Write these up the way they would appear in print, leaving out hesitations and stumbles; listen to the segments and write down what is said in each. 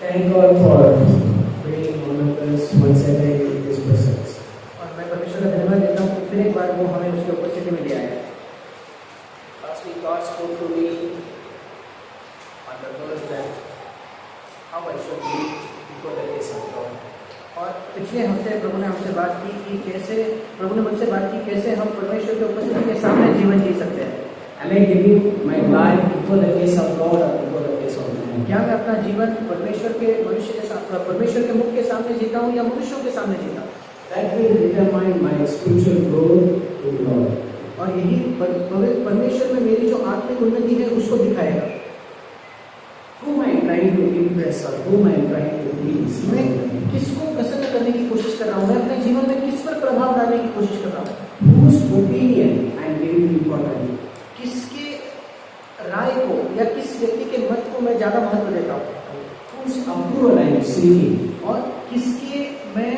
Thank God for bringing all of us once again in His presence. और मैं परमेश्वर का धन्यवाद देता हूँ कि फिर एक बार वो हमें उसकी उपस्थिति में ले आया। Last week God spoke to me on the verse that how I should live before the face of God. और पिछले हफ्ते प्रभु ने हमसे बात की कि कैसे प्रभु ने मुझसे बात की कैसे हम परमेश्वर की उपस्थिति के सामने जीवन जी सकते हैं। Am I giving my life before the face of God or before the face of man? क्या मैं अपना जीवन परमेश्वर के मनुष्य के साथ परमेश्वर के मुख के सामने जीता हूँ या मनुष्यों के सामने जीता हूँ? That will determine my spiritual growth in Lord. और यही परमेश्वर में मेरी जो आत्मिक उन्नति है उसको दिखाएगा। Whom I am trying to impress or whom I am trying to please? मैं किसको प्रसन्न करने की कोशिश कर रहा हूँ? मैं अपने जीवन में किस पर प्रभाव डालने की कोशिश कर रहा हूँ? Whose opinion I am giving important? किसके राय को या किस व्यक्ति के मत को मैं ज्यादा महत्व देता हूँ? Whose approval I am seeking? और किसके मैं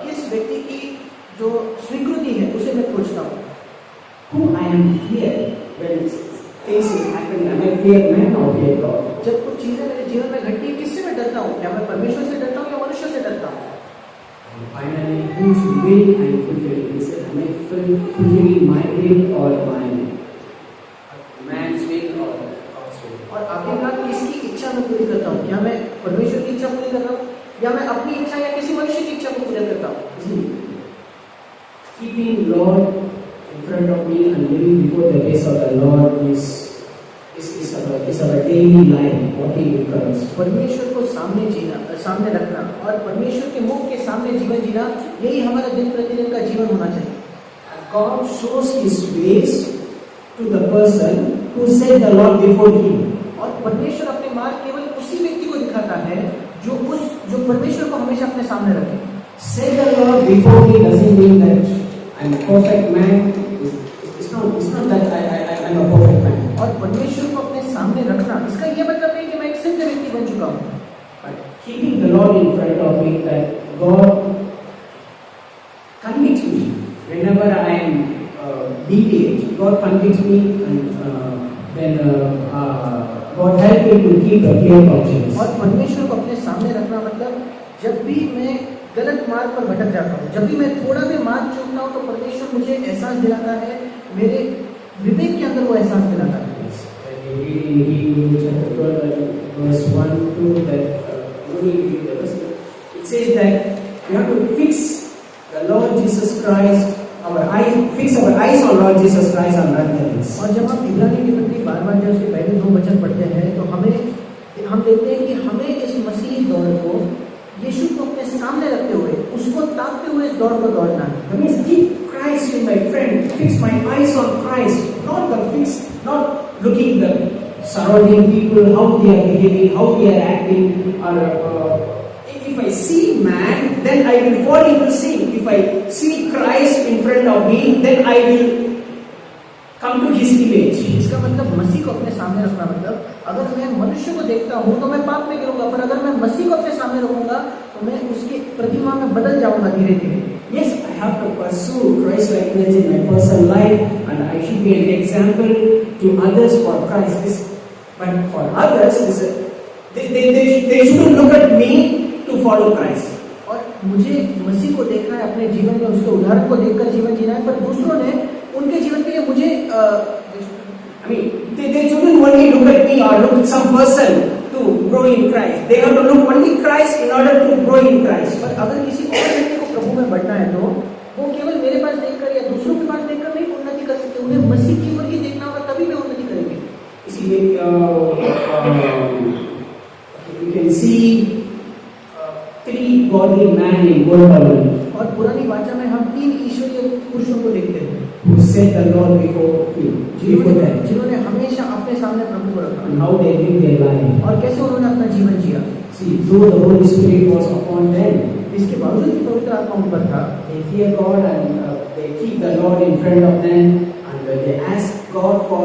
किस व्यक्ति की जो स्वीकृति है उसे मैं खोजता हूँ? Whom I am fear when things happen? Am I fear man or fear God? जब कुछ चीजें मेरे जीवन में घटती है किससे मैं डरता हूँ? क्या मैं परमेश्वर से डरता हूँ या मनुष्य से डरता हूँ? And finally, whose will I am fulfilling? Is it am I fulfilling my will or my man's will or God's will? और आखिरकार किसकी इच्छा में पूरी करता हूँ? क्या मैं परमेश्वर की इच्छा पूरी कर रहा हूँ या मैं अपनी इच्छा या किसी मनुष्य की इच्छा को पूरा करता हूँ? Keeping Lord in front of me and living before the face of the Lord is our daily life. What He requires. परमेश्वर को सामने रखना और परमेश्वर के मुख के सामने जीवन जीना यही हमारा दिन प्रतिदिन का जीवन होना चाहिए। God shows His ways to the person who set the Lord before him. और परमेश्वर अपने मार्ग केवल उसी व्यक्ति को दिखाता है जो परमेश्वर को हमेशा अपने सामने रखे। Set the Lord before me doesn't mean that I'm a perfect man. It's not that I'm a perfect man. और परमेश्वर को अपने सामने रखना इसका यह मतलब नहीं कि मैं एक सिद्ध व्यक्ति बन चुका हूँ। But keeping the Lord in front of me, that God convicts me whenever I am deviate. God convicts me, and then God help me to keep a clear conscience. और परमेश्वर को अपने सामने रखना मतलब जब भी मैं गलत मार्ग पर भटक जाता हूँ, जब भी मैं थोड़ा भी मार्ग चूकता हूँ तो परमेश्वर मुझे एहसास दिलाता है, मेरे विवेक के अंदर वो एहसास दिलाता है। In Hebrews chapter 12, verse 1-2, it says that we have to fix the Lord Jesus Christ, fix our eyes on Lord Jesus Christ and nothing else. और जब हम इब्रानी की पत्री बार-बार जब उसके पहले 2 वचन पढ़ते हैं तो हम देखते हैं कि हमें इस मसीह दौड़ को यीशु को अपने सामने रखते हुए उसको ताकते हुए इस दौड़ को दौड़ना है। That means keep Christ in my friend, fix my eyes on Christ, not looking the surrounding people, how they are behaving, how they are acting, or if I see man, then I will fall into sin. If I see Christ in front of me, then I will come to His image. इसका मतलब मसीह को अपने सामने रखना मतलब अगर मैं मनुष्य को देखता हूँ तो मैं पाप में गिरूंगा, पर अगर मैं मसीह को अपने सामने रखूंगा तो मैं उसकी प्रतिमा में बदल जाऊंगा धीरे धीरे। Yes, I have to pursue Christ likeness in my personal life, and I should be an example to others for Christ. But for others, they shouldn't look at me to follow Christ. और मुझे मसीह को देखना है अपने जीवन में, उसके उदाहरण को देखकर जीवन जीना है, पर दूसरों ने उनके जीवन के लिए मुझे they shouldn't only look at me or look at some person to grow in Christ. They have to look only Christ in order to grow in Christ. पर अगर किसी और व्यक्ति को प्रभु में बढ़ना है तो वो केवल मेरे पास देखकर या दूसरों के पास देखकर नहीं उन्नति कर सकते, उन्हें मसीह की ओर ही देखना होगा तभी वे उन्नति करेंगे। इसीलिए you can see 3 godly men in Old Testament. और पुरानी वाचा में हम 3 ईश्वरीय पुरुषों को देखते हैं who set the Lord before them, जिन्होंने हमेशा अपने सामने प्रभु को रखा and how they lived their life. और कैसे उन्होंने अपना जीवन जिया। See, though the Holy Spirit was upon them, इसके बावजूद कि पवित्र आत्मा उन पर था, they fear God and they keep the Lord in front of them, and they ask God for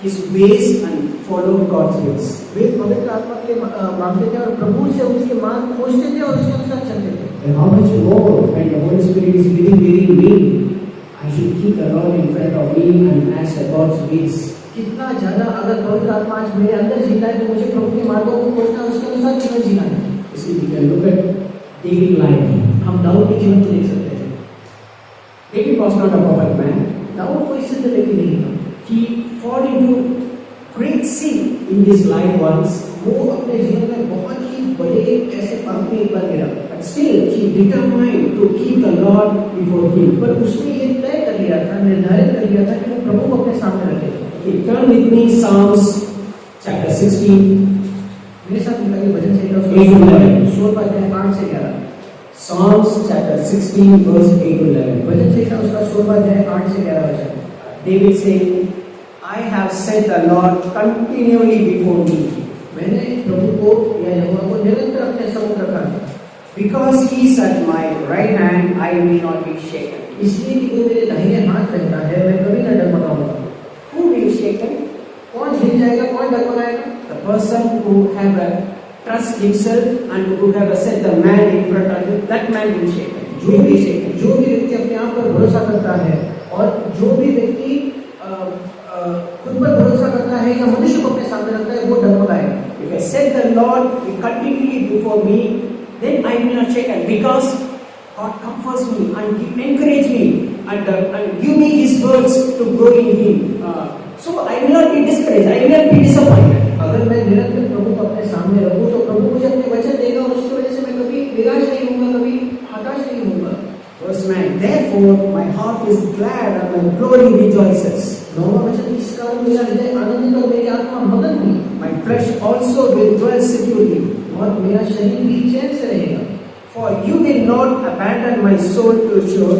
His ways and follow God's ways. वे पवित्र आत्मा के मांगते थे और प्रभु से उसके मार्ग खोजते थे और उसके अनुसार चलते थे। And how much more when the Holy Spirit is living within me, I should keep the Lord in front of me and ask God's ways कितना ज्यादा अगर पवित्र आत्मा आज मेरे अंदर जीता है तो मुझे प्रभु के मार्गों को खोजना उसके अनुसार जीवन जीना है। See, we can look at David life. हम दाऊद के जीवन को देख सकते हैं। David was not a perfect man. Dawood कोई सिद्ध व्यक्ति नहीं था। He fall into great sin in his life once. वो अपने जीवन में बहुत ही बड़े ऐसे पाप में एक बार गिरा, But still, he determined to keep the Lord before him. पर उसने ये तय कर लिया था, निर्धारित कर लिया था कि वो प्रभु को अपने सामने रखे। Okay, turn with me Psalms chapter 16. मेरे साथ निकालिए भजन संहिता 16 अध्याय 8 से 11। Psalms chapter 16 verse 8 to 11. भजन संहिता उसका 16 अध्याय 8 से 11 वचन। David saying, I have set the Lord continually before me. मैंने प्रभु को या यहोवा को निरंतर अपने सम्मुख रखा है। Because he is at my right hand, I will not be shaken. इसलिए कि वो मेरे दाहिने हाथ रहता है, मैं कभी न डगमगाऊंगा। Who will be shaken? कौन हिल जाएगा, कौन डगमगाएगा? The person who have a trust himself and who have a set the man in front of him, that man will shaken. जो भी व्यक्ति अपने आप पर भरोसा करता है और जो भी व्यक्ति खुद पर भरोसा करता है या मनुष्य को अपने सामने रखता है, वो डगमगाएगा। If I set the Lord continually before me, then I will not shaken, because God comforts me and encourage me and give me His words to grow in Him. So I will not be discouraged. I will not be disappointed. अगर मैं निरंतर प्रभु को अपने सामने रखूं तो प्रभु मुझे अपने वचन देगा और उसकी वजह से मैं कभी निराश नहीं होऊंगा, कभी हताश नहीं होऊंगा। Verse 9. Therefore my heart is glad and my glory rejoices. 9वां वचन, इस कारण मेरा हृदय आनंदित और मेरी आत्मा मगन हुई। My flesh also will dwell securely. और मेरा शरीर भी चैन से रहेगा। For you will not abandon my soul to shore,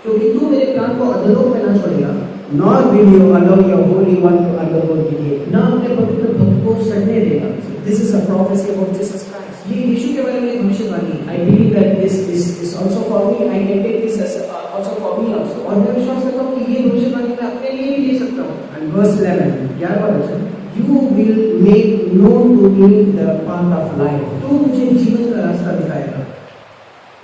क्योंकि तू मेरे प्राण को अधोलोक में न छोड़ेगा, nor will you allow your Holy One to undergo decay. न अपने पवित्र भक्त को सड़ने देगा। This is a prophecy about Jesus Christ. ये यीशु के बारे में एक भविष्यवाणी है। I believe that this is also for me. I can take this as also for me also. और मैं विश्वास करता हूँ कि ये भविष्यवाणी मैं अपने लिए भी ले सकता हूँ। And verse 11. 11वां वचन, You will make known to me the path of life. तू मुझे जीवन का रास्ता दिखाएगा।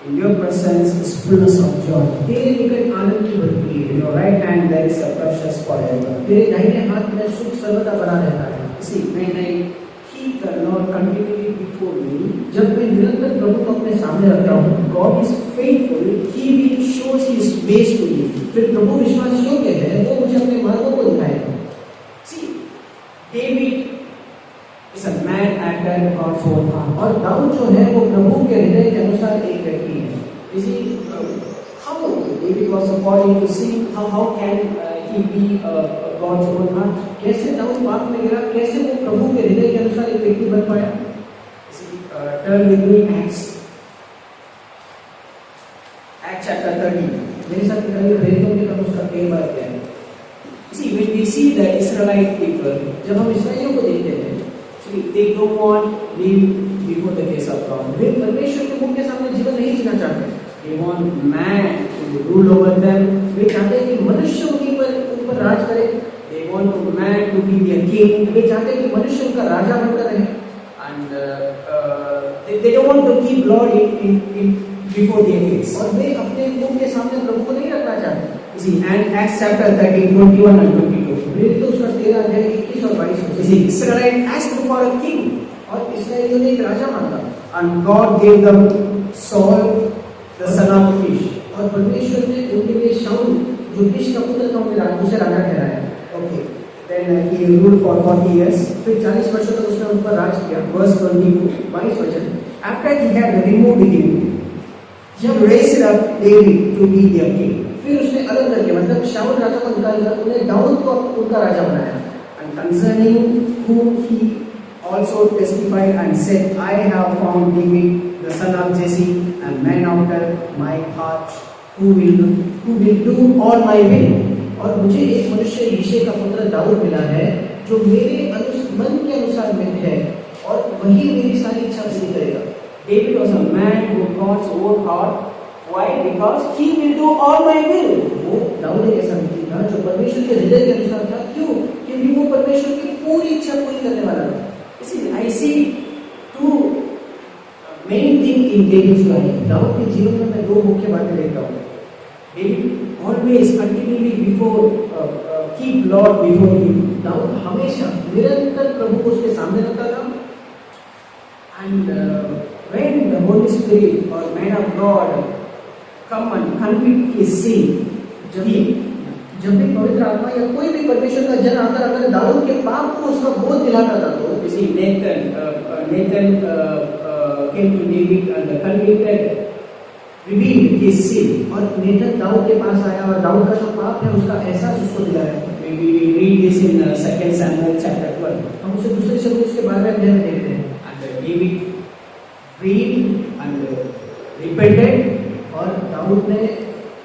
In your presence is fullness of joy. तेरे निकट आनंद की भरपूरी In है। your right hand there is a precious forever. तेरे दाहिने हाथ में सुख सर्वदा बना रहता है। See, when I keep the Lord continually before me, जब मैं निरंतर प्रभु को अपने सामने रखता हूँ, God is faithful. He will show His ways to me. फिर प्रभु विश्वास योग्य है, वो मुझे अपने मार्गों को दिखाएगा। See, David is a man after God's own heart. और दाऊद जो है वो प्रभु के हृदय के अनुसार एक व्यक्ति है। You see, how David was falling to sin. How can he be God's own heart? कैसे दाऊद पाप में गिरा, कैसे वो प्रभु के हृदय के अनुसार एक व्यक्ति बन पाया? See, turn with me Acts chapter 30. मेरे साथ निकालिए प्रेरितों के काम उसका 13वां अध्याय। See, when we see the Israelite people, जब हम इस्राएलियों को देखते हैं, see, they don't want live before the face of God. वे परमेश्वर के मुख के सामने जीवन नहीं जीना चाहते। They want man to rule over them. वे चाहते हैं कि मनुष्य उन पर राज करे। They want man to be their king. वे चाहते हैं कि मनुष्य उनका राजा बनकर रहे। And they don't want to keep Lord in before their face. और वे अपने मुख के सामने प्रभु को नहीं रखना चाहते। See, and Acts chapter 13, 21 and 22. प्रेरितों उसका 13 अध्याय 21 और 22। See, Israelite asked for a king, और इस्राएलियों ने एक राजा मांगा, and God gave them Saul, the son of Kish. और परमेश्वर ने उनके लिए शाऊल जो किश का पुत्र था उसे राजा ठहराया। Okay. Then he ruled for 40 years. फिर 40 वर्षों तक उसने उन पर राज किया। Verse 22. 22 वचन, After he had removed him, he raised up David to be their king. फिर उसने अलग करके मतलब शाऊल राजा को निकालकर उन्हें दाऊद को उनका राजा बनाया। And concerning whom he also testified and said, I have found David, the son of Jesse, a man after my heart, who will do all my will. और मुझे एक मनुष्य यिशै का पुत्र दाऊद मिला है जो मेरे मन के अनुसार मित है और वही मेरी सारी इच्छा पूरी करेगा। David was a man who God's own heart. Why? Because he will do all my will. वो दाऊद एक ऐसा व्यक्ति था जो परमेश्वर के हृदय के अनुसार था। क्यों? क्योंकि वो परमेश्वर की पूरी इच्छा पूरी करने वाला था। See, I see two main things in David's life. Dawood के जीवन में मैं दो मुख्य बातें देखता हूँ। David always continually keep Lord before him. Dawood हमेशा निरंतर प्रभु को उसके सामने रखता था। And when the Holy Spirit or man of God come and convict his sin, जब भी पवित्र आत्मा या कोई भी परमेश्वर का जन आकर अगर दाऊद के पाप को उसका बोध दिलाता था, तो you see Nathan came to David and convicted, revealed his sin. और नेतन दाऊद के पास आया और दाऊद का जो पाप है उसका एहसास उसको दिलाया। We read this in 2 Samuel chapter 12. हम उसे दूसरे शब्द उसके 12वें अध्याय में देखते हैं। And David prayed and repented, और दाऊद ने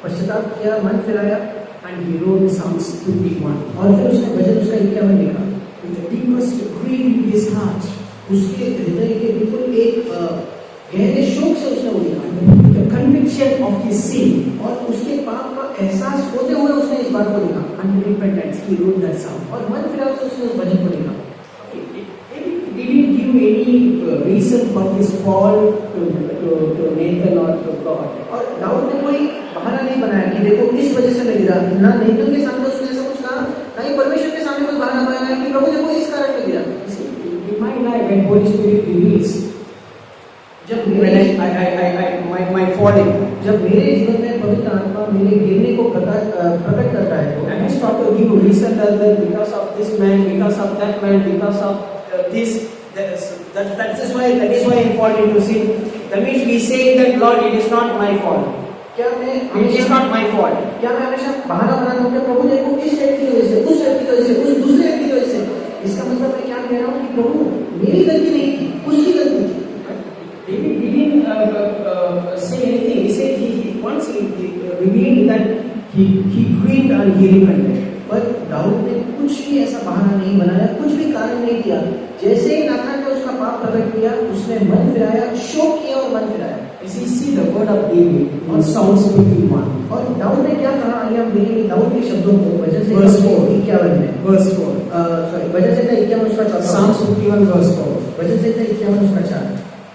पश्चाताप किया, मन फिराया, and he wrote Psalms 51. और फिर उसने भजन उसका 51 लिखा। With the deepest grief in his heart, उसके हृदय के बिल्कुल एक गहरे शोक से उसने वो लिखा। the conviction of his sin, और उसके पाप का एहसास होते हुए उसने इस बात को लिखा। and repentance, he wrote that psalm. और मन फिराव से उसने उस भजन को लिखा। He didn't give any reason for his fall to Nathan or to God. और दाऊद ने कोई बहाना नहीं बनाया कि देखो इस वजह से मैं गिरा। ना नेतन के सामने उसने ऐसा कुछ कहा, ना ही परमेश्वर के सामने कोई बहाना बनाया कि प्रभु देखो इस कारण में गिरा। In my life, when Holy Spirit reveals, जब my falling, जब मेरे जीवन में पवित्र आत्मा मेरे गिरने को प्रकट करता है, तो and I start to give reason that because of this man, because of that man, because of this, that is why I fall into sin. That means we say that Lord, it is not my fault. क्या मैं It is not my fault. क्या मैं हमेशा बहाना बनाता हूँ कि प्रभु देखो इस व्यक्ति की वजह से, उस व्यक्ति की वजह से, उस दूसरे व्यक्ति की वजह से? इसका मतलब मैं क्या कह रहा हूँ कि प्रभु मेरी गलती नहीं थी, उसकी गलती थी। David didn't say anything. He said he once he revealed that he grieved and he repented. पर दाऊद ने कुछ भी ऐसा बहाना नहीं बनाया, कुछ भी कारण नहीं दिया। जैसे ही नाथान ने उसका पाप प्रकट किया, उसने मन फिराया, शोक किया और मन फिराया। As you see the word of David on Psalms 51. और दाऊद ने क्या कहा, आइए हम देखेंगे दाऊद के शब्दों को भजन से Verse 4. 51 में। Verse 4. भजन से 51 उसका 4। Psalms 51 verse 4. भजन से 51 उसका 4।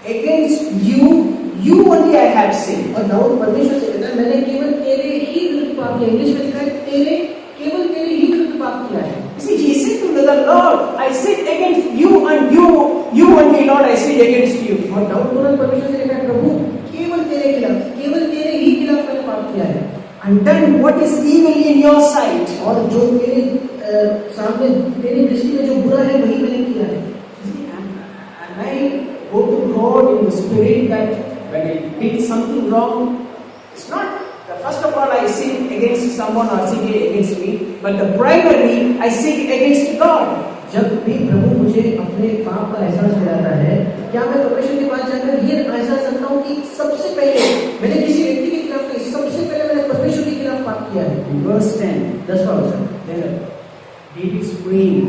Against you only I have sinned. और दाऊद परमेश्वर से कहता है मैंने केवल तेरे ही विरुद्ध पाप किया। इंग्लिश में लिखा है केवल तेरे ही विरुद्ध पाप किया है। See, he said to the Lord, I sinned against you and you only, Lord, I sinned against you. और दाऊद तुरंत परमेश्वर से कहता है प्रभु केवल तेरे खिलाफ, केवल तेरे ही खिलाफ मैंने पाप किया है। And done what is evil in your sight. और जो तेरे सामने तेरी दृष्टि में जो बुरा है वही मैंने किया है। And I go to God in the spirit that when I did something wrong, it's not first of all I sin against someone or sin against me, but the primarily I sin against God. जब भी प्रभु मुझे अपने पाप का एहसास दिलाता है, क्या मैं परमेश्वर के पास जाकर ये एहसास करता हूँ कि सबसे पहले मैंने किसी व्यक्ति के खिलाफ नहीं, सबसे पहले मैंने परमेश्वर के खिलाफ पाप किया है। Verse 10, 10वां वचन, David's praying,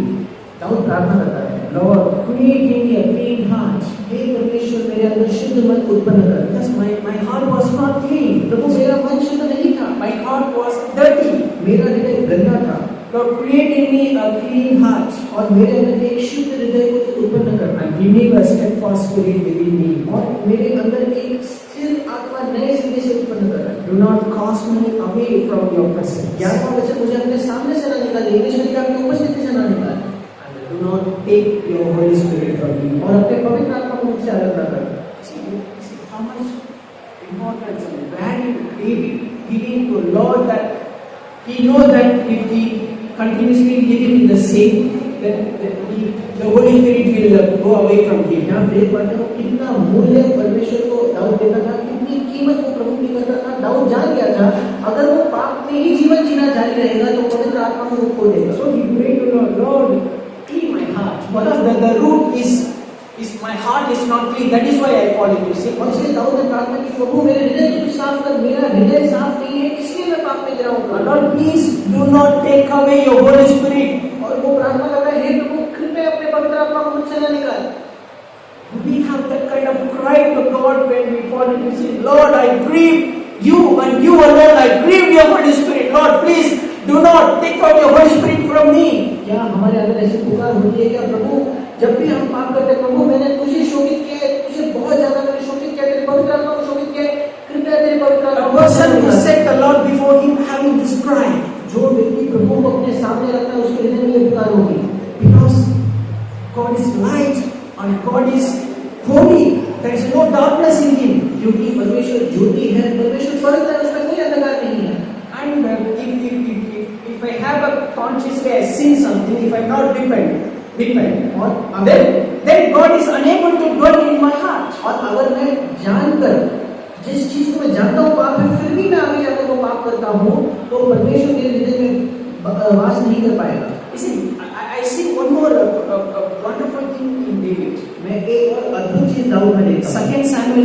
दाऊद प्रार्थना करता है, Lord, create in me a clean heart. हे परमेश्वर मेरे अंदर शुद्ध मन उत्पन्न कर। Because my heart was not clean. प्रभु मेरा मन शुद्ध नहीं था, My heart was dirty. मेरा हृदय गंदा था। Lord, create in me a clean heart. और मेरे अंदर एक शुद्ध हृदय को उत्पन्न कर। And renew a steadfast spirit within me. और मेरे अंदर एक स्थिर आत्मा नए सिरे से उत्पन्न कर। Do not cast me away from your presence. 11वां वचन, मुझे अपने सामने से ना निकाले, इंग्लिश में लिखा आपकी उपस्थिति से ना निकाले। And do not take your Holy Spirit from me. और अपने पवित्र आत्मा को मुझसे अलग ना कर। See how much importance and value David giving to Lord, that he knows that if he continuously living in the sin, then the Holy Spirit will go away from him. यहाँ देख पाते हो कितना मूल्य परमेश्वर को दाऊद देता था, कितनी कीमत वो प्रभु की करता था। दाऊद जान गया था अगर वो पाप में ही जीवन जीना जारी रहेगा तो पवित्र आत्मा को वो खो देगा। So he prayed to Lord, Lord, clean my heart. Because the root is my heart is not clean. That is why I fall into sin. और इसलिए दाऊद ने प्रार्थना की, प्रभु मेरे हृदय को साफ कर, मेरा हृदय साफ नहीं है इसलिए मैं पाप में गिरा हूँ। Lord, please do not take away your Holy Spirit. और वो प्रार्थना कर रहा है, हे प्रभु कृपया अपने पवित्र आत्मा को मुझसे न निकाल। We have that kind of cry to God when we fall into sin. Lord, I grieve you and you alone. I grieve your Holy Spirit. Lord, please do not take out your Holy Spirit from me. क्या हमारे अंदर ऐसी पुकार होती है क्या प्रभु, जब भी हम पाप करते हैं, प्रभु मैंने तुझे शोकित किया है, तुझे बहुत ज्यादा मैंने शोकित किया, तेरे पवित्र आत्मा को शोकित किया है, कृपया तेरे पवित्र आत्मा A को person who set the Lord before him having this cry. जो व्यक्ति प्रभु को अपने सामने रखता है उसके हृदय में ये पुकार होगी। Because God is light and God is holy. There is no darkness in Him. क्योंकि परमेश्वर ज्योति है, परमेश्वर पवित्र है, उसमें कोई अंधकार नहीं है। And if I have a conscious way, I sin something, if I not repent, और then God is unable to dwell in my heart. और अगर मैं जानकर जिस चीज को मैं जानता हूँ पाप है, फिर भी मैं आगे जाकर वो पाप करता हूँ, तो परमेश्वर मेरे हृदय में वास नहीं कर पाएगा। You see, I see one more wonderful thing in David. मैं एक और अद्भुत चीज दाऊद में देखता हूँ। 2 Samuel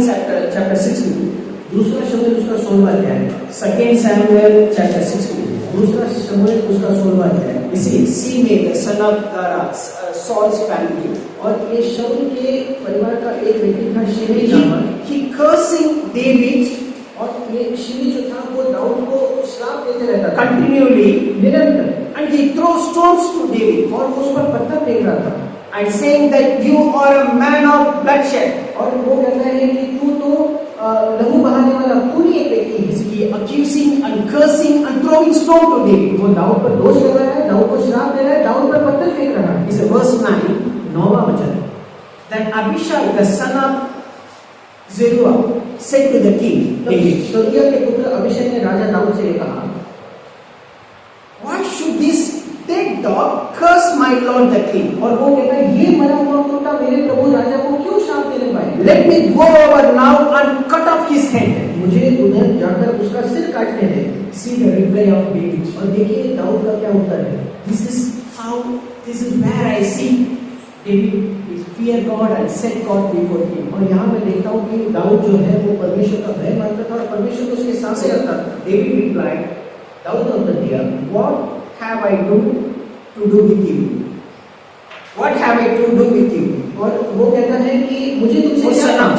chapter 16. दूसरा शमूएल उसका 16वां अध्याय। 2 Samuel chapter 16. दूसरा शमूएल उसका 16वां अध्याय। You see, Shimei, the son of Saul's family, और ये शाऊल के परिवार का एक व्यक्ति था शिमी नामक। he cursing David और ये शिमी जो था वो दाऊद को श्राप देते रहता था continually, निरंतर, and he throws stones to David और वो उस पर पत्थर फेंक रहा था and saying that you are a man of bloodshed. और वो कहता है कि तू तो लहू बहाने वाला खूनी एक व्यक्ति है। He accusing and cursing and throwing stone to David. वो दाऊद पर दोष लगा रहा है, दाऊद को श्राप दे रहा है, दाऊद पर पत्थर फेंक रहा है। It's a verse 9. 9वां वचन। Then Abishai, the son of Zeruiah, said to the king David, सरूया के पुत्र अभिषेक ने राजा दाऊद से कहा, why should this dead dog curse my lord the king? और वो कहता है ये मरा हुआ कुत्ता मेरे प्रभु राजा को क्यों श्राप देने पाए? Let me go over now and cut off his head. मुझे उधर जाकर उसका सिर काटने दे। See the reply of David. और देखिए दाऊद का क्या उत्तर है। This is where I see David fear God and set God before him. और यहाँ मैं देखता हूँ कि दाऊद जो है वो परमेश्वर का भय मानता था और परमेश्वर को उसके सामने रखता था। David replied, दाऊद ने उत्तर दिया, what have I to do with you? What have I to do with you? और वो कहता है कि मुझे तुमसे क्या काम?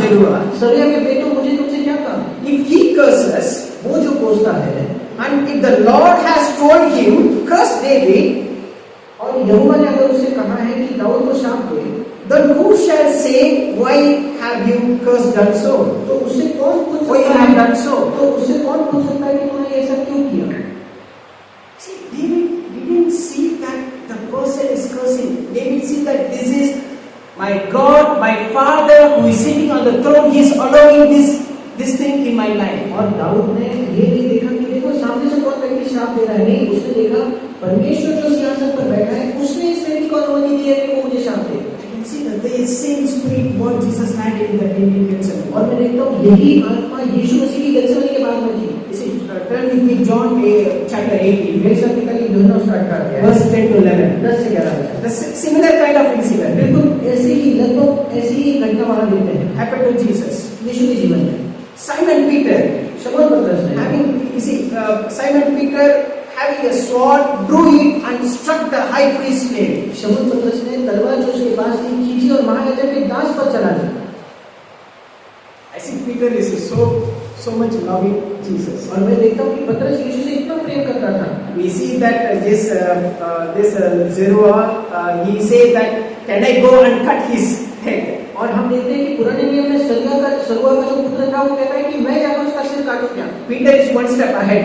सरूया के बेटो मुझे तुमसे क्या काम? If he curses, वो जो कोसता है, and if the Lord has told him, curse David, और यहोवा ने अगर उससे कहा है कि दाऊद को शाप दे, then who shall say, why have you cursed done so? तो उससे कौन पूछ Why you सकता have है? done so? तो उससे कौन पूछ सकता है कि तूने ऐसा क्यों किया? See, David didn't see that the person is cursing. David see that this is my God, my Father who is sitting on the throne. He is allowing this thing in my life. और दाऊद ने ये नहीं देखा कि देखो सामने से कौन व्यक्ति श्राप दे रहा है, नहीं, उसने देखा परमेश्वर जो सिंहासन पर बैठा है उसने इस व्यक्ति को अनुमति दी है कि वो मुझे श्राप दे। I can see that the same spirit what Jesus had in the Gethsemane. और मैं देखता हूँ यही आत्मा यीशु मसीह की गethsemane के बाद में थी। You see, turn with me John chapter 18. मेरे साथ निकली यूहन्ना उसका 18 अध्याय, Verse 10 to 11. 10 से 11 वचन। The similar kind of incident बिल्कुल ऐसे ही लगभग ऐसी ही घटना वहां देखते हैं happened to Jesus. यीशु के जीवन में। Simon Peter, शमूएल पतरस ने Simon Peter having a sword, drew it and struck the high priest's head. शमूएल पतरस ने तलवार जो उसके पास थी खींची और महायाजक के दांत पर चला दी। I see Peter is so much loving Jesus. और मैं देखता हूँ कि पतरस यीशु से इतना प्रेम करता था। We see that this Zeruiah, he said that can I go and cut his head? और हम देखते हैं कि पुराने नियम में सरूया का जो पुत्र था वो कहता है कि मैं जाकर उसका सिर काटूं क्या? Peter is one step ahead.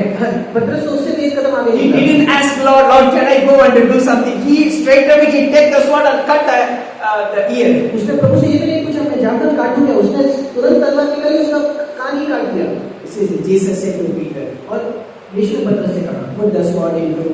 पतरस तो उससे भी एक कदम आगे He था। didn't ask Lord, can I go and do something? He straight away he take the sword and cut the ear. उसने प्रभु से ये भी नहीं पूछा मैं जाकर काटूं क्या? उसने तुरंत तलवार निकाली उसका कान ही काट दिया। Jesus said to Peter, और यीशु ने पतरस से कहा put the sword into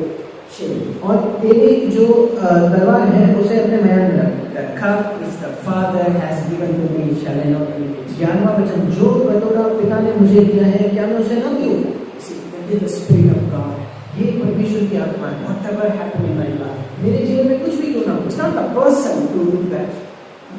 shield. और तेरी जो तलवार है उसे अपने मयान में रख। The cup which the Father has given to me shall I not drink it? 11वां वचन, जो कटोरा पिता ने मुझे दिया है क्या मैं उसे न पीऊं? See, that is the Spirit of God. ये परमेश्वर की आत्मा है। Whatever happened in my life, मेरे जीवन में कुछ भी क्यों ना हो, it's not the person to do that.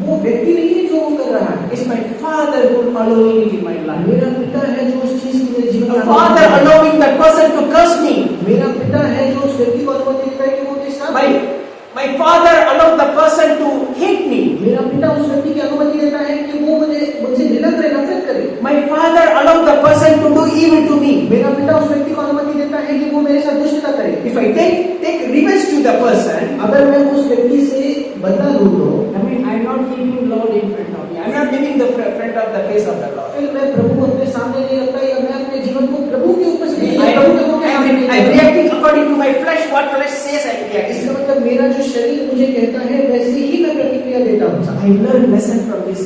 वो व्यक्ति नहीं है जो वो कर रहा है, It's my Father who is allowing it in my life. मेरा पिता है जो उस चीज को मेरे जीवन The में Father allowing that person to curse me. मेरा पिता है जो उस व्यक्ति को अनुमति देता है कि वो मुझे श्राप दे। My Father allowed the person to hate me. मेरा पिता उस व्यक्ति की अनुमति देता है कि वो मुझसे घृणा करे, नफरत करे। My Father allowed the person to do evil to me. मेरा पिता उस व्यक्ति को अनुमति देता है कि वो मेरे साथ दुष्टता करे। If I take revenge to the person, अगर मैं उस व्यक्ति से बदला लूं तो I'm not keeping Lord in front of me. I'm not giving the front of the face of the Lord. फिर मैं प्रभु अपने सामने नहीं रखता या मैं अपने जीवन को प्रभु के ऊपर से प्रभु के सामने नहीं I'm reacting according to my flesh. What flesh says I react. इसका मतलब मेरा जो शरीर मुझे कहता है वैसे ही मैं प्रतिक्रिया देता हूँ। So I learned lesson from this,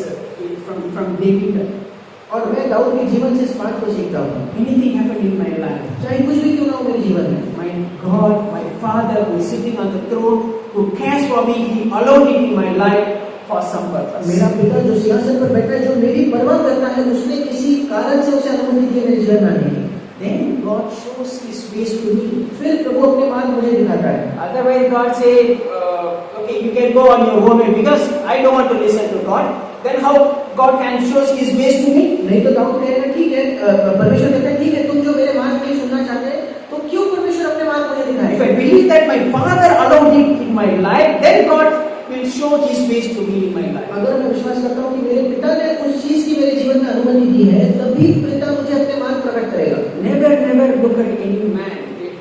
from David. और मैं दाऊद के जीवन से इस बात को सीखता हूँ। Anything happened in my life, चाहे कुछ भी क्यों ना हो मेरे जीवन में, my God, my Father who is sitting on the throne, who cares for me, He allowed it in my life for some purpose. मेरा पिता जो सिंहासन पर बैठा है, जो मेरी परवाह करता है, उसने किसी कारण से उसे अनुमति दी मेरे जीवन में आने की। Then God shows His ways to me. फिर प्रभु अपने मार्ग मुझे दिखाता है। Otherwise, God said, "Okay, you can go on your own way because I don't want to listen to God." Then how God can show His ways to me? नहीं तो दाऊद कहेगा ठीक है, परमेश्वर कहता है ठीक है, तुम जो मेरे मार्ग नहीं सुनना चाहते, तो क्यों परमेश्वर अपने मार्ग मुझे दिखाए? If I believe that my Father allowed it in my life, then God will show His ways to me in my life. अगर मैं विश्वास करता हूँ कि मेरे पिता ने उस चीज की मेरे जीवन में अनुमति दी है, तभी पिता मुझे अपने मार्ग प्रकट करेगा। Never look at any man in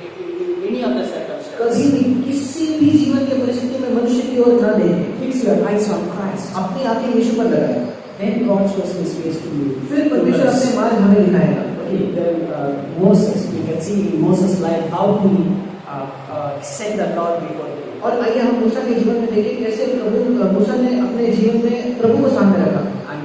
any of the circumstances. कभी भी किसी भी जीवन की परिस्थिति में मनुष्य की ओर न देखें। Fix your eyes on Christ. अपनी आंखें यीशु पर लगाएं। Then God shows His ways to you. फिर परमेश्वर अपने मार्ग हमें दिखाएगा। Okay, then Moses, we can see in Moses' life how he set the Lord before him. और आइए हम मूसा के जीवन में देखें कैसे प्रभु मूसा ने अपने जीवन में प्रभु को सामने रखा। And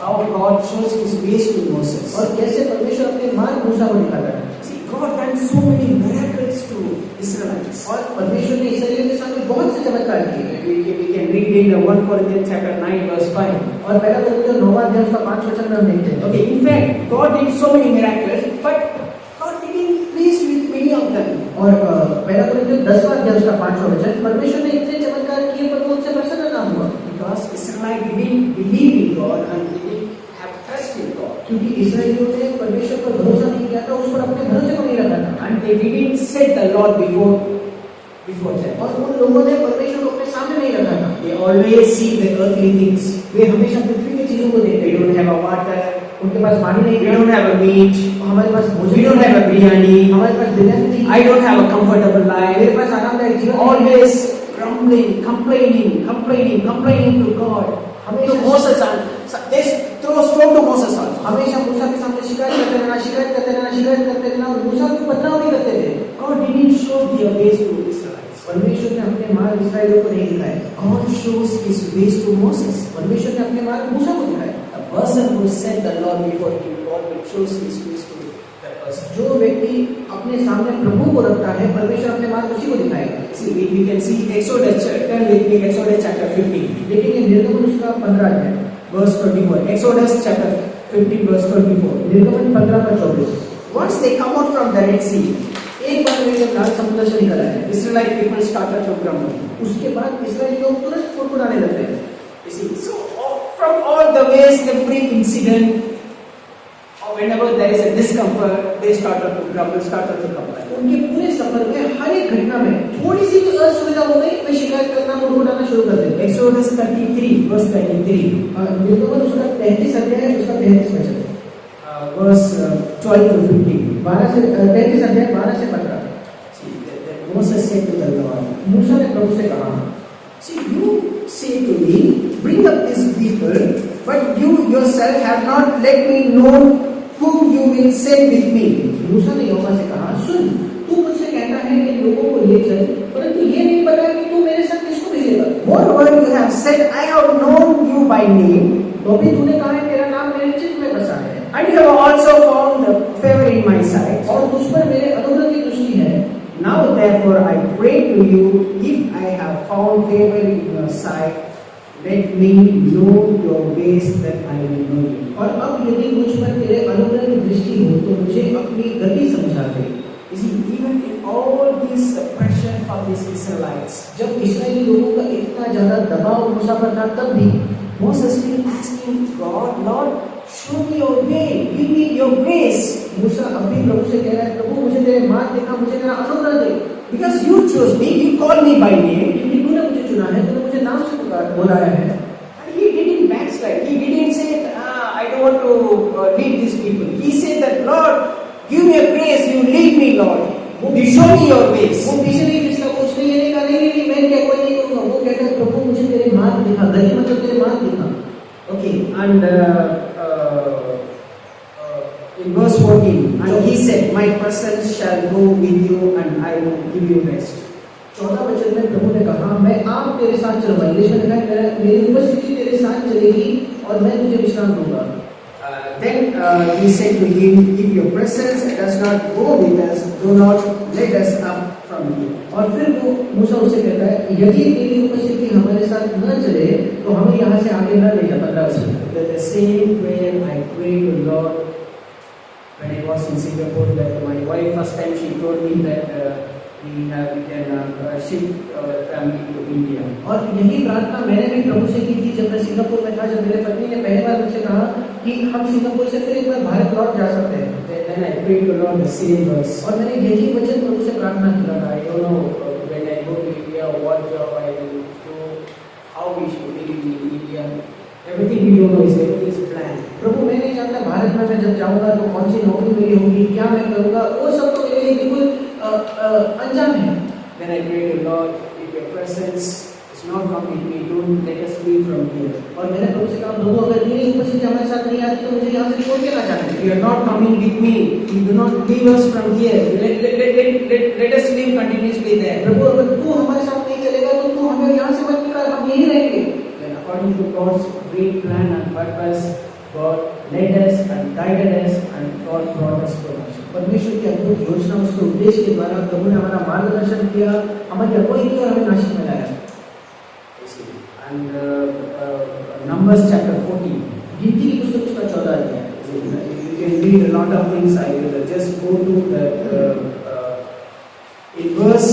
how God shows His ways to Moses. और कैसे परमेश्वर अपने मार्ग मूसा को दिखाता है। See, God done so many miracles to Israelites. और परमेश्वर ने इस्राएलियों के सामने बहुत से चमत्कार किए। We can read in the 1 Corinthians chapter 9 verse 5. और पहला कोरिन्थियों 9वां अध्याय उसका 5 वचन में हम देखते हैं। Okay, in fact, God did so many miracles, but God didn't please with many of them. और पहला कोरिन्थियों 10वां अध्याय उसका 5वां वचन, परमेश्वर ने इतने चमत्कार किए पर वो उनसे प्रसन्न ना हुआ। Because Israelites didn't believe in God and they didn't have trust in God. क्योंकि इस्राएलियों ने परमेश्वर पर भरोसा नहीं किया था, उस पर अपने भरोसे को नहीं रखा था। And they didn't set the Lord before them. और उन लोगों ने परमेश्वर को अपने सामने नहीं रखा था। They always see the earthly things. वे हमेशा पृथ्वी की चीजों को देखते They हैं। don't have a water. उनके पास पानी नहीं We है, don't have a meat. हमारे पास भोजन We don't have a biryani. हमारे पास बिरयानी नहीं, I don't have a comfortable मेरे life. पास आरामदायक जीवन नहीं। Always grumbling, complaining to God. To Moses and they throw stone to Moses also. हमेशा मूसा के सामने शिकायत करते रहना और मूसा को पथराव नहीं करते थे। God didn't show their ways to Israelites. परमेश्वर ने अपने मार्ग इस्राएलियों को नहीं दिखाए। God shows His ways to Moses. परमेश्वर ने अपने मार्ग मूसा को दिखाए। A person who set the Lord before him, God will show His ways to that person. जो व्यक्ति अपने सामने प्रभु को रखता है, परमेश्वर अपने मार्ग उसी को दिखाएगा। See, we can see Exodus, turn with me, Exodus chapter 15, लेकिन निर्गमन उसका 15 है, verse 24. Exodus chapter 15, verse 24. निर्गमन 15 का 24। Once they come out from the Red Sea, एक बार वे जब लाल समुद्र से निकल आए, Israelite people started to grumble. उसके बाद इस्राएली लोग तुरंत फुड़फुड़ाने लगते हैं। You see, so from all the ways, every incident, or whenever there is a discomfort, they started to grumble, started to complain. उनके पूरे सफर में हर एक घटना में थोड़ी सी भी असुविधा हो गई, वे शिकायत करना, फुड़फुड़ाना शुरू कर देते। Exodus 33, verse 33. निर्गमन उसका 33 अध्याय है, उसका 33 वचन, Verse 12 to 15. 12 से 33 अध्याय 12 से 15। See, that Moses said to the Lord, मूसा ने प्रभु से कहा, see, you say to me, bring up these people, but you yourself have not let me know whom you will send with me. मूसा ने यहोवा से कहा, सुन, तू मुझसे कहता है कि लोगों को ले चल, परंतु ये नहीं बताया कि तू मेरे साथ किसको भेजेगा। Moreover, you have said, I have known you by name, तो भी तूने कहा है तेरा नाम मेरे चित्त में बसा है, and you have also found favor in my sight. और तुझ पर मेरे अनुग्रह की दृष्टि है। Now therefore I pray to you, if I have found favor in your sight, let me know your ways that I will know you. और अब यदि मुझ पर तेरे अनुग्रह की दृष्टि हो तो मुझे अपनी गति समझा दे। You see, even in all this oppression of these Israelites, जब इस्राएली लोगों का इतना ज्यादा दबाव मूसा पर था, तब भी Moses still asking God, Lord, show me your way, give me your grace. मूसा अब भी प्रभु से कह रहा है, प्रभु मुझे तेरे मार्ग दिखा, मुझे तेरा अनुग्रह दे। Because you chose me, you called me by name. क्योंकि तूने मुझे चुना है, तूने मुझे नाम से बुलाया है। And he didn't backslide. He didn't say, I don't want to lead these people. He said that, Lord, give me a grace, you lead me, Lord. You show me your ways. वो पीछे नहीं पिछला, उसने ये नहीं कहा, नहीं मैं क्या कोई नहीं करूँगा। वो कहता है, प्रभु मुझे तेरे मार्ग दिखा, गति मतलब तेरे मार्ग दिखा। Okay, and in verse 14, and he said, my presence shall go with you and I will give you rest. 14 वचन में प्रभु ने कहा, मैं आप तेरे साथ चलूंगा। इंग्लिश में लिखा है, मेरी उपस्थिति तेरे साथ चलेगी और मैं तुझे विश्राम दूंगा। Then he said to him, if your presence does not go with us, do not let us up from here. और फिर वो मूसा उससे कहता है, यदि तेरी उपस्थिति हमारे साथ न चले तो हमें यहाँ से आगे न ले जा। 15 वचन। The same prayer I prayed to Lord when I was in Singapore. That my wife first time she told me that we can shift our family to India. और यही प्रार्थना मैंने भी प्रभु से की थी जब मैं सिंगापुर में था, जब मेरे पत्नी ने पहली बार मुझसे कहा कि हम सिंगापुर से फिर एक बार भारत लौट जा सकते हैं। Then I prayed to Lord the same verse. और मैंने यही वचन प्रभु से प्रार्थना किया था। I don't know when I go to India what job I will do, how we should live in India. Everything we don't know is everything is planned. प्रभु मैं नहीं जानता भारत में मैं जब जाऊंगा तो कौन सी नौकरी मेरी होगी, क्या मैं करूंगा, वो सब तो मेरे लिए बिल्कुल अनजान है। Then I prayed to Lord, if your presence is not come with me, don't let us leave from here. और मैंने प्रभु से कहा, प्रभु अगर तेरी उपस्थिति हमारे साथ नहीं आती तो मुझे यहाँ से छोड़ के ना जाने। If you are not coming with me, you do not leave us from here. Let us live continuously there. प्रभु अगर तू हमारे साथ नहीं चलेगा तो तू हमें यहाँ से मत निकाल, हम यहीं रहेंगे। Then according to God's great plan and purpose, God led us and guided us and God brought us to us. परमेश्वर की अद्भुत योजना, उसके उद्देश्य के द्वारा प्रभु ने हमारा मार्गदर्शन किया, हमारी अगुवाई की और हमें नाशिक में लाया। And Numbers chapter 14. गिनती की पुस्तक उसका 14 अध्याय। You can read a lot of things. I will just go to that in verse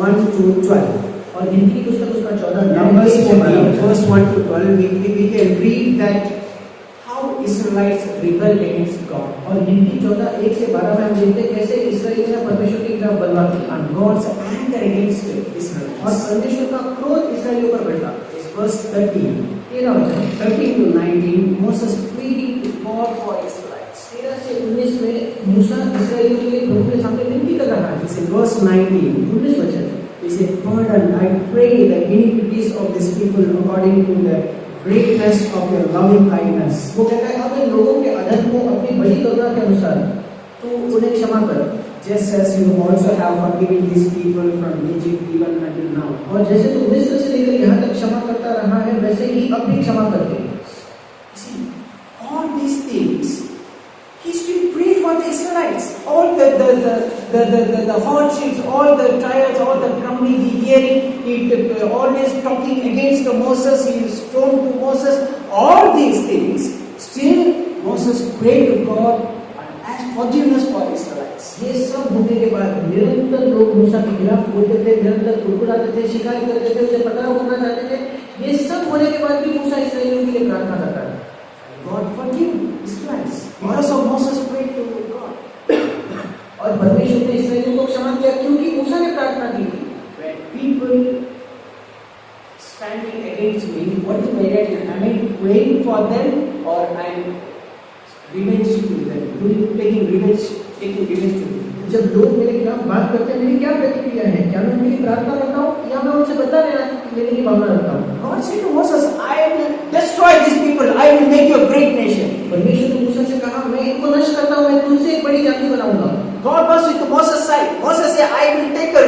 1 to 12. और गिनती की पुस्तक उसका 14 Numbers अध्याय 14, verse 1 to 12. We can read that how Israelites rebelled against God. और गिनती 14 1 से 12 में हम देखते हैं कैसे इस्राएलियों ने परमेश्वर के खिलाफ बलवा किया And God's anger against और Israelites. परमेश्वर का क्रोध इस्राएलियों पर बढ़ा। It's verse 13. 13 वचन 13 to 19, Moses pleading to God for Israelites. 13 से 19 में मूसा इस्राएलियों के लिए प्रभु के सामने विनती कर रहा है। It's in verse 19. 19 वचन He said, Pardon, I pray the iniquities of these people according to the greatness of your loving kindness. वो कहता है, अब इन लोगों के अधर्म को अपनी बड़ी करुणा के अनुसार तू उन्हें क्षमा कर, Just as you also have forgiven these people from Egypt even until now. और जैसे तू मिस्र से लेकर यहाँ तक क्षमा करता रहा है वैसे ही अब भी क्षमा कर दे। See, all these things, he still prayed for the Israelites. All the hardships, all the trials, all the grumbling, he hearing, he always talking against Moses, he is stoned to Moses. All these things, still Moses prayed to God and asked forgiveness for Israelites. ये सब होने के बाद निरंतर लोग मूसा के खिलाफ बोलते थे, निरंतर कुड़कुड़ाते थे, शिकायत करते थे, उसे पकड़ाव करना चाहते थे। ये सब होने के बाद भी मूसा इस्राएलियों के लिए प्रार्थना करता है। God forgive Israelites. Because of Moses prayed to God. और परमेश्वर ने इस्राएलियों को क्षमा किया क्योंकि मूसा ने प्रार्थना की थी। When people standing against me, what is my reaction? Am I praying for them or I am revenge to them? Taking revenge to them? जब लोग मेरे खिलाफ बात करते हैं मेरी क्या प्रतिक्रिया है? क्या मैं उनकी प्रार्थना करता हूँ या मैं उनसे बदला लेने की भावना रखता हूँ? God said to Moses, I will destroy these people. I will make you a great nation. परमेश्वर ने मूसा से कहा, मैं इनको नष्ट करता हूँ, मैं तुझसे एक बड़ी जाति बनाऊंगा। God was with Moses' side. Moses said, I will take a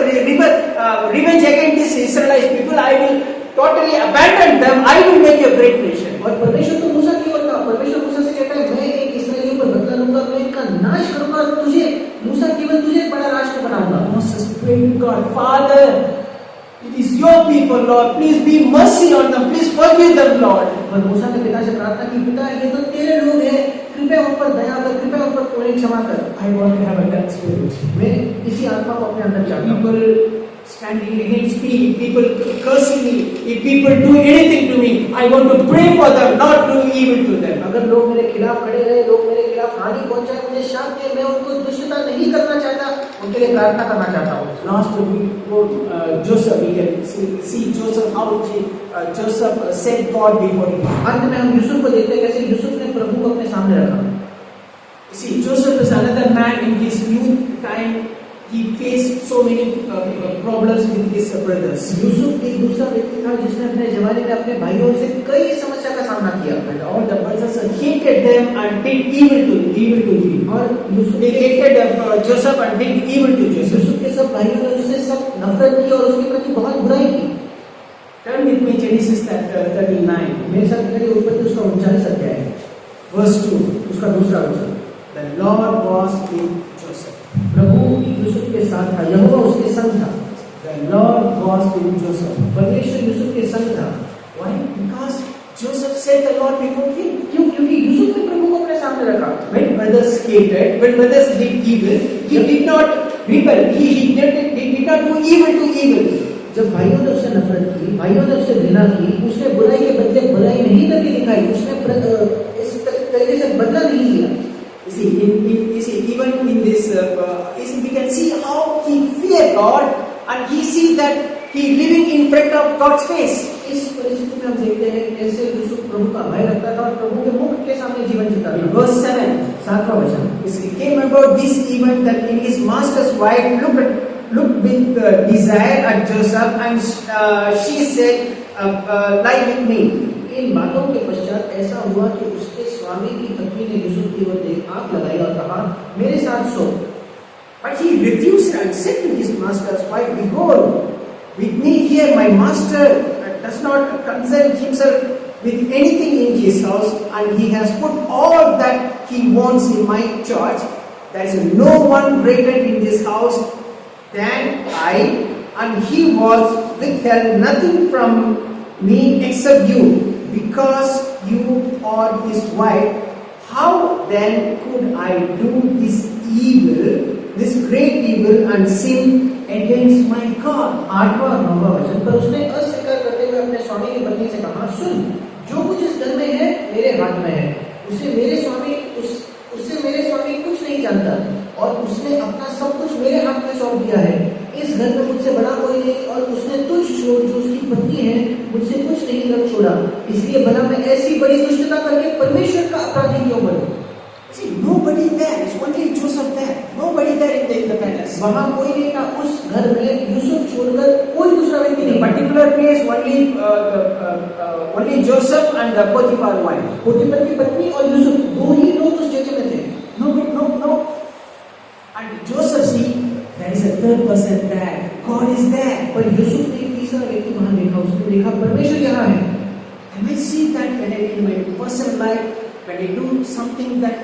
revenge against these Israelite people. I will totally abandon them. I will make you a great nation. और परमेश्वर तो मूसा की ओर था। परमेश्वर मूसा से कहता है, मैं एक इस्राएलियों पर बदला लूंगा, मैं इनका नाश करूंगा, तुझे मूसा केवल तुझे एक बड़ा राष्ट्र बनाऊंगा। Moses prayed to God, Father, it is your people, Lord. Please be mercy on them. Please forgive them, Lord. और मूसा ने पिता से प्रार्थना की, पिता ये तो तेरे लोग हैं, कृपया उन पर दया कर, कृपया उन पर उन्हें क्षमा कर। I want to have a that spirit. मैं इसी आत्मा को अपने अंदर चाहता हूँ। People standing against me, people cursing me, if people do anything to me, I want to pray for them, not do evil to them. अगर लोग मेरे खिलाफ खड़े रहे, लोग मेरे खिलाफ हानि पहुंचाए, मुझे शाप दे, मैं उनको दुष्टता नहीं करना चाहता, उनके लिए प्रार्थना करना चाहता हूँ। Last week, Joseph, we can see Joseph, how Joseph set God before him. अंत में हम यूसुफ को देखते हैं कैसे यूसुफ ने प्रभु को अपने सामने रखा। See, Joseph is another man in his youth time. He faced so many problems with his brothers. Yusuf एक दूसरा व्यक्ति था जिसने अपने जवानी में अपने भाइयों से कई समस्या का सामना किया। And all the brothers hated them and did evil to him. और Yusuf They hated Joseph and did evil to Joseph. Yusuf के सब भाइयों ने उससे सब नफरत की और उसके प्रति बहुत बुराई की। Turn with me Genesis chapter 39, मेरे साथ मेरे उत्पत्ति उसका 39 अध्याय है, verse 2. उसका दूसरा वचन। The Lord was with Joseph. प्रभु यूसुफ के साथ था, यहोवा उसके संग था। The Lord was with Joseph. परमेश्वर यूसुफ के संग था। Why? Because Joseph set the Lord before him. क्यों? क्योंकि यूसुफ ने प्रभु को अपने सामने रखा। When brothers hated, when brothers did evil, he did not rebel. He did not do evil to evil. जब भाइयों ने उससे नफरत की, भाइयों ने उससे घृणा की, उसने बुराई के बदले बुराई नहीं करके दिखाई, उसने इस तरीके से बदला नहीं लिया। You see, even in this, we can see how he feared God, and he see that he living in front of God's face. इस परिस्थिति में हम देखते हैं कैसे यूसुफ प्रभु का भय रखता था और प्रभु के मुख के सामने जीवन जीता था। Verse 7, 7वां वचन। it came about this event that in his master's wife looked with desire at Joseph, and she said, "Lie with me." इन बातों के पश्चात ऐसा हुआ कि उसके स्वामी की पत्नी ने यूसुफ की ओर देख आंख लगाई और कहा, मेरे साथ सो। But he refused and said to his master's wife, "Behold, with me here my master does not concern himself with anything in his house, and he has put all that he wants in my charge. There is no one greater in this house than I, and he was withheld nothing from me except you, because you are his wife. How then could I do this great evil and sin against my God?" 8वां और 9वां वचन। पर उसने अस्वीकार करते हुए अपने स्वामी की पत्नी से कहा, सुन, जो कुछ इस घर में है मेरे हाथ में है। उससे मेरे स्वामी कुछ नहीं जानता, और उसने अपना सब कुछ मेरे हाथ में सौंप दिया है। इस घर में मुझसे बड़ा कोई नहीं, और उसने तुझ छोड़ जो उसकी पत्नी है मुझसे कुछ नहीं कर छोड़ा। इसलिए भला मैं ऐसी बड़ी दुष्टता करके परमेश्वर का अपराधी क्यों बनूं? See, nobody there. It's only Joseph there. Nobody there in the palace. वहाँ कोई नहीं था उस घर में, यूसुफ छोड़कर कोई दूसरा व्यक्ति In a नहीं। particular place, only Joseph and the Potiphar's wife. पोतीफर की पत्नी और यूसुफ दो ही लोग उस जगह में थे। No. And Joseph see, there is a third person there. God is there. पर यूसुफ ने एक तीसरा व्यक्ति वहाँ देखा, उसने देखा परमेश्वर यहाँ है। I might see that when in my personal life, when I do something that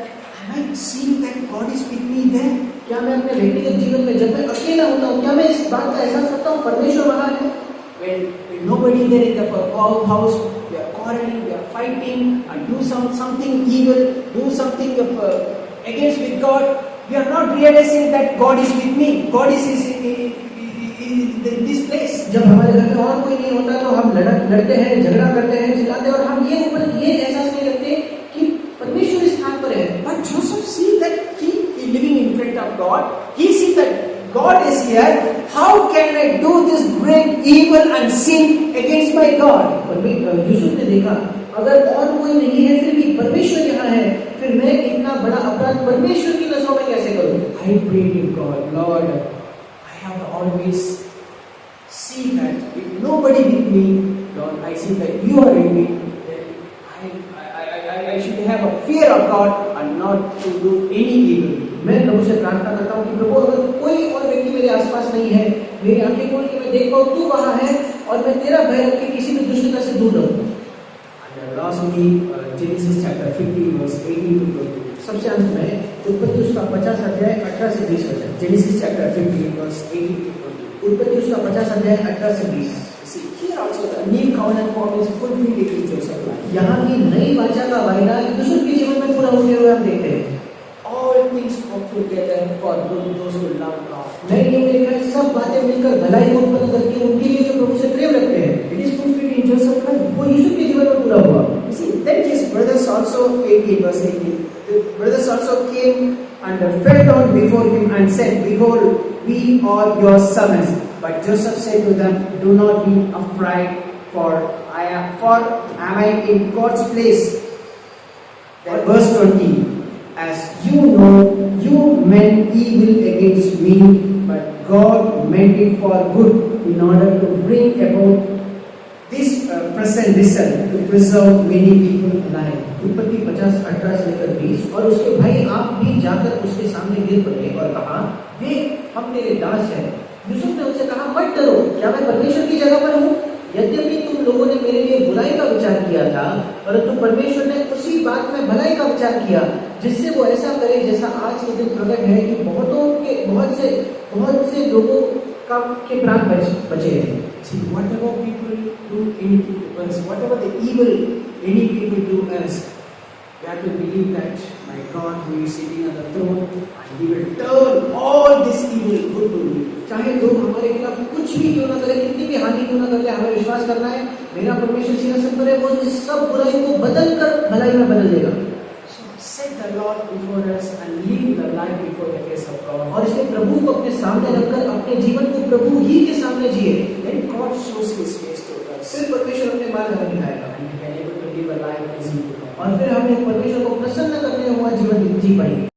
I might see that God is with me there. क्या मैं अपने व्यक्तिगत जीवन में जब मैं अकेला होता हूँ, क्या मैं इस बात का एहसास करता हूँ परमेश्वर वहाँ है? When nobody there in the house, we are quarreling, we are fighting, and do something evil, do something against with God. We are not realizing that God is with me. God is in this place. जब हमारे घर में और कोई नहीं होता तो हम लड़ते हैं, झगड़ा करते हैं, चिल्लाते हैं, और हम ये एहसास नहीं करते कि परमेश्वर इस स्थान पर है। But Joseph see that he living in front of God. He see that God is here. How can I do this great evil and sin against my God? Yusuf ने देखा, अगर और कोई नहीं है फिर भी परमेश्वर यहाँ है, फिर मैं इतना बड़ा अपराध परमेश्वर की नजरों में कैसे करूं? I pray to God, Lord, I have always see that if nobody with me, Lord, I see that you are with me. Then I should have a fear of God and not to do any evil. मैं प्रभु से प्रार्थना करता हूँ कि प्रभु अगर कोई और व्यक्ति मेरे आसपास नहीं है, मेरी आंखें खोल के मैं देख पाऊँ तू वहाँ है, और मैं तेरा भय रख के किसी भी दुष्टता से दूर रहूँ। And lastly, Genesis chapter 15 verse 18 to 20. सबसे अंत में उत्पत्ति उसका 50 अध्याय 18 से 20 वचन। Genesis chapter 15 verse 18 to 20. उत्पत्ति उसका 50 अध्याय 18 से 20। See, here also the new covenant promise fulfilled in Joseph's life. यहाँ की नई वाचा का वायदा यूसुफ के जीवन में पूरा होते हुए हम देखते हैं। All things work together for those who love God. नई नियम में लिखा है, सब बातें मिलकर भलाई को उत्पन्न करती हैं उनके लिए जो प्रभु से प्रेम रखते हैं। It is fulfilled in Joseph's life. वो यूसुफ के जीवन में पूरा हुआ। You see, then his brothers also, 18 verse 18, the brothers also came and fell down before him and said, "Behold, we are your servants." But Joseph said to them, "Do not be afraid, for am I in God's place?" Then verse 20, "As you know, you meant evil against me, but God meant it for good, in order to bring about this present result, to preserve many people alive." उत्पत्ति 50 18 से लेकर 20। और उसके भाई आप भी जाकर उसके सामने गिर पड़े और कहा, देख हम तेरे दास हैं, यूसुफ ने उनसे कहा, मत डरो, क्या मैं परमेश्वर की जगह पर हूँ? यद्यपि तुम लोगों ने मेरे लिए बुराई का विचार किया था, परंतु परमेश्वर ने उसी बात में भलाई का विचार किया, जिससे वो ऐसा करे जैसा आज के दिन प्रकट है कि बहुत से लोगों के प्राण बचे हैं। See, whatever people do anything to us, whatever the evil any people do us, we have to believe that my God who is sitting on the throne, and He will turn all this evil good to me. चाहे लोग हमारे खिलाफ कुछ भी क्यों ना करे, कितनी भी हानि क्यों ना कर ले, हमें विश्वास करना है मेरा परमेश्वर सिंहासन पर है, वो इस सब बुराई को बदल कर भलाई में बदल देगा। So set the Lord before us and live the life before the face of God. और इसलिए प्रभु को अपने सामने रखकर अपने जीवन को प्रभु ही के सामने जिए। Then God shows His face to us, फिर परमेश्वर अपने मार्ग हमें दिखाएगा, and we can able to live a life pleasing to God. और फिर हम एक